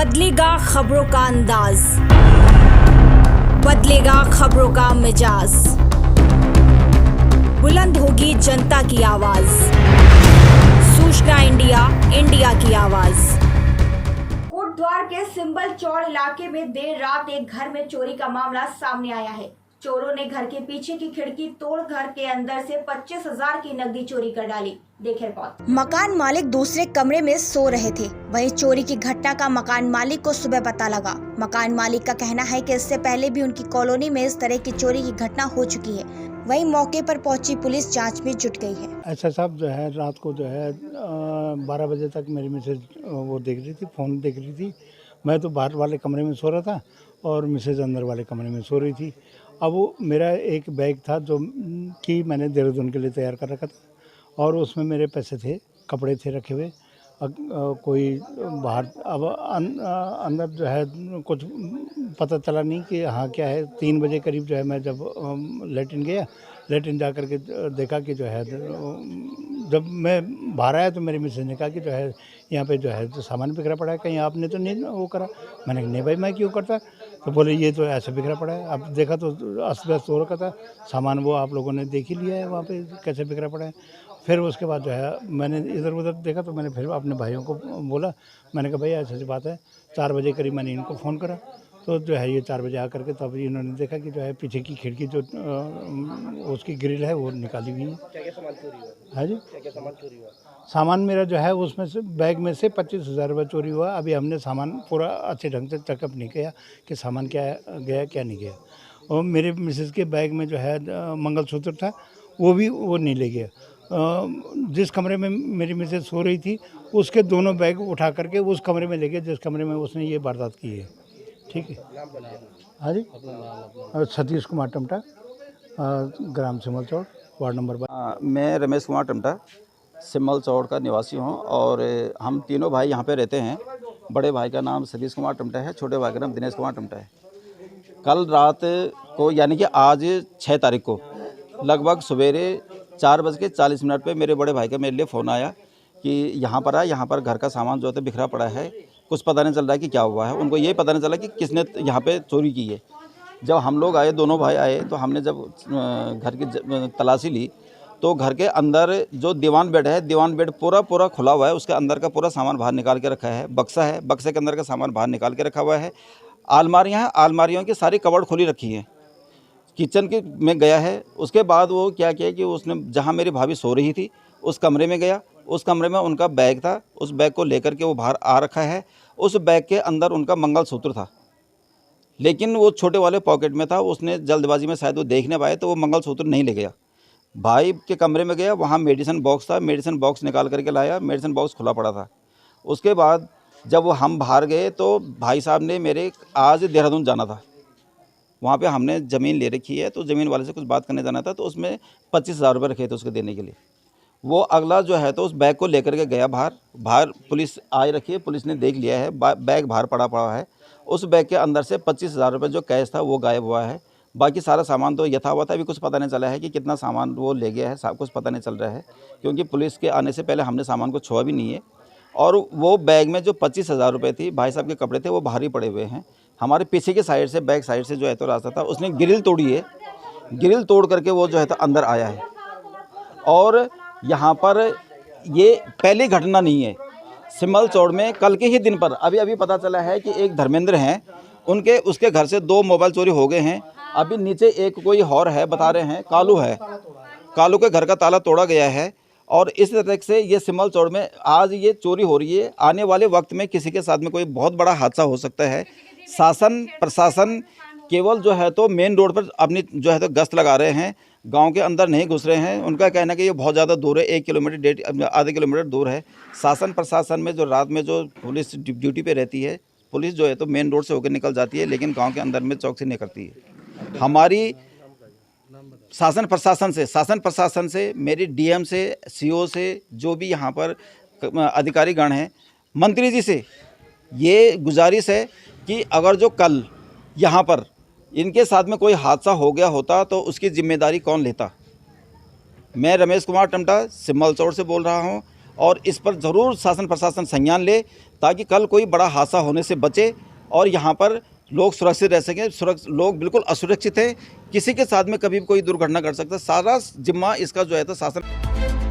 बदलेगा खबरों का अंदाज, बदलेगा खबरों का मिजाज, बुलंद होगी जनता की आवाज, सूचना इंडिया, इंडिया की आवाज। कोटद्वार के सिंबल चौड़ इलाके में देर रात एक घर में चोरी का मामला सामने आया है। चोरों ने घर के पीछे की खिड़की तोड़ घर के अंदर से 25,000 की नकदी चोरी कर डाली। देखें रिपोर्ट। मकान मालिक दूसरे कमरे में सो रहे थे। वहीं चोरी की घटना का मकान मालिक को सुबह पता लगा। मकान मालिक का कहना है कि इससे पहले भी उनकी कॉलोनी में इस तरह की चोरी की घटना हो चुकी है। वहीं मौके पर पहुंची पुलिस जांच में जुट गई है। ऐसा साहब जो है रात को जो है 12 बजे तक मेरी मिसेज वो देख रही थी, फ़ोन देख रही थी। मैं तो बाहर वाले कमरे में सो रहा था और मिसेज अंदर वाले कमरे में सो रही थी। अब वो मेरा एक बैग था जो कि मैंने देहरादून के लिए तैयार कर रखा था और उसमें मेरे पैसे थे, कपड़े थे रखे हुए। कोई बाहर अब अंदर जो है कुछ पता चला नहीं कि हाँ क्या है। 3 बजे करीब जो है मैं जब लेटिन गया, लेटिन जा कर के देखा कि जो है जब मैं बाहर आया तो मेरी मिसेज ने कहा कि जो है यहाँ पे जो है तो सामान बिखरा पड़ा है, कहीं आपने तो नहीं वो करा। मैंने कहा नहीं भाई मैं क्यों करता। तो बोले ये तो ऐसा बिखरा पड़ा है। अब देखा तो अस्त व्यस्त हो रखा था सामान, वो आप लोगों ने देख ही लिया है वहाँ पे कैसे बिखरा पड़ा है। फिर उसके बाद जो है मैंने इधर उधर देखा तो मैंने फिर अपने भाइयों को बोला। मैंने कहा भाई ऐसी बात है। 4 बजे करीब मैंने इनको फ़ोन करा तो जो है ये 4 बजे आकर के तब इन्होंने देखा कि जो है पीछे की खिड़की जो उसकी ग्रिल है वो निकाली हुई है। क्या सामान चोरी हुआ? हाँ जी, क्या सामान चोरी हुआ? सामान मेरा जो है उसमें से बैग में से 25,000 रुपये चोरी हुआ। अभी हमने सामान पूरा अच्छे ढंग से चेकअप नहीं किया कि सामान क्या गया क्या नहीं गया। और मेरे मिसेस के बैग में जो है मंगलसूत्र था वो भी वो नहीं ले गया। जिस कमरे में मेरी मिसेस सो रही थी उसके दोनों बैग उठा करके उस कमरे में ले गए जिस कमरे में उसने ये वारदात की है। ठीक है। हाँ जी, सतीश कुमार टमटा, ग्राम सिमल चौड़, वार्ड नंबर 12। मैं रमेश कुमार टमटा सिमल चौड़ का निवासी हूं और हम तीनों भाई यहां पे रहते हैं। बड़े भाई का नाम सतीश कुमार टमटा है, छोटे भाई का नाम दिनेश कुमार टमटा है। कल रात को यानी कि आज 6 तारीख को लगभग सवेरे 4:40 पे मेरे बड़े भाई का मेरे लिए फ़ोन आया कि यहाँ पर घर का सामान जो है बिखरा पड़ा है, कुछ पता नहीं चल रहा है कि क्या हुआ है। उनको ये पता नहीं चला कि किसने यहाँ पे चोरी की है। जब हम लोग आए, दोनों भाई आए, तो हमने जब घर की तलाशी ली तो घर के अंदर जो दीवान बेड है, दीवान बेड पूरा खुला हुआ है। उसके अंदर का पूरा सामान बाहर निकाल के रखा है। बक्सा है, बक्से के अंदर का सामान बाहर निकाल के रखा हुआ है। आलमारियाँ हैं, आलमारियों की सारी कबर्ड खुली रखी हैं। किचन के में गया है। उसके बाद वो क्या किया कि उसने जहाँ मेरी भाभी सो रही थी उस कमरे में गया। उस कमरे में उनका बैग था, उस बैग को लेकर के वो बाहर आ रखा है। उस बैग के अंदर उनका मंगलसूत्र था, लेकिन वो छोटे वाले पॉकेट में था। उसने जल्दबाजी में शायद वो देखने पाए तो वो मंगलसूत्र नहीं ले गया। भाई के कमरे में गया, वहाँ मेडिसिन बॉक्स था, मेडिसिन बॉक्स निकाल करके लाया। मेडिसिन बॉक्स खुला पड़ा था। उसके बाद जब वो हम बाहर गए तो भाई साहब ने मेरे आज देहरादून जाना था, वहाँ पे हमने ज़मीन ले रखी है तो ज़मीन वाले से कुछ बात करने जाना था। तो उसमें 25,000 रुपये रखे थे उसके देने के लिए। वो अगला जो है तो उस बैग को लेकर के गया बाहर पुलिस आए रखी है, पुलिस ने देख लिया है। बैग बाहर पड़ा है। उस बैग के अंदर से 25,000 रुपये जो कैश था वो गायब हुआ है। बाकी सारा सामान तो यथावत है। अभी कुछ पता नहीं चला है कि कितना सामान वो ले गया है, सब कुछ पता नहीं चल रहा है, क्योंकि पुलिस के आने से पहले हमने सामान को छुआ भी नहीं है। और वो बैग में जो 25,000 रुपये थी, भाई साहब के कपड़े थे, वो बाहर ही पड़े हुए हैं। हमारे पीछे की साइड से, बैक साइड से जो है तो रास्ता था, उसने ग्रिल तोड़ी है। ग्रिल तोड़ करके वो जो है तो अंदर आया है। और यहाँ पर ये पहली घटना नहीं है। सिमल चौड़ में कल के ही दिन पर अभी पता चला है कि एक धर्मेंद्र हैं, उसके घर से 2 मोबाइल चोरी हो गए हैं। अभी नीचे एक कोई और है, बता रहे हैं कालू है, कालू के घर का ताला तोड़ा गया है। और इस तरह से ये सिमल चौड़ में आज ये चोरी हो रही है। आने वाले वक्त में किसी के साथ में कोई बहुत बड़ा हादसा हो सकता है। शासन प्रशासन केवल जो है तो मेन रोड पर अपनी जो है तो गश्त लगा रहे हैं, गांव के अंदर नहीं घुस रहे हैं। उनका कहना है कि ये बहुत ज़्यादा दूर है, 1 किलोमीटर आधे किलोमीटर दूर है। शासन प्रशासन में जो रात में जो पुलिस ड्यूटी पे रहती है, पुलिस जो है तो मेन रोड से होकर निकल जाती है, लेकिन गाँव के अंदर में चौकसी नहीं करती है। हमारी शासन प्रशासन से मेरी डीएम से, सीओ से, जो भी यहाँ पर अधिकारी गण हैं, मंत्री जी से ये गुजारिश है कि अगर जो कल यहाँ पर इनके साथ में कोई हादसा हो गया होता तो उसकी जिम्मेदारी कौन लेता। मैं रमेश कुमार टमटा सिमल चौड़ से बोल रहा हूँ और इस पर ज़रूर शासन प्रशासन संज्ञान ले, ताकि कल कोई बड़ा हादसा होने से बचे और यहाँ पर लोग सुरक्षित रह सकें। लोग बिल्कुल असुरक्षित हैं, किसी के साथ में कभी भी कोई दुर्घटना घट सकता है। सारा जिम्मा इसका जो है तो शासन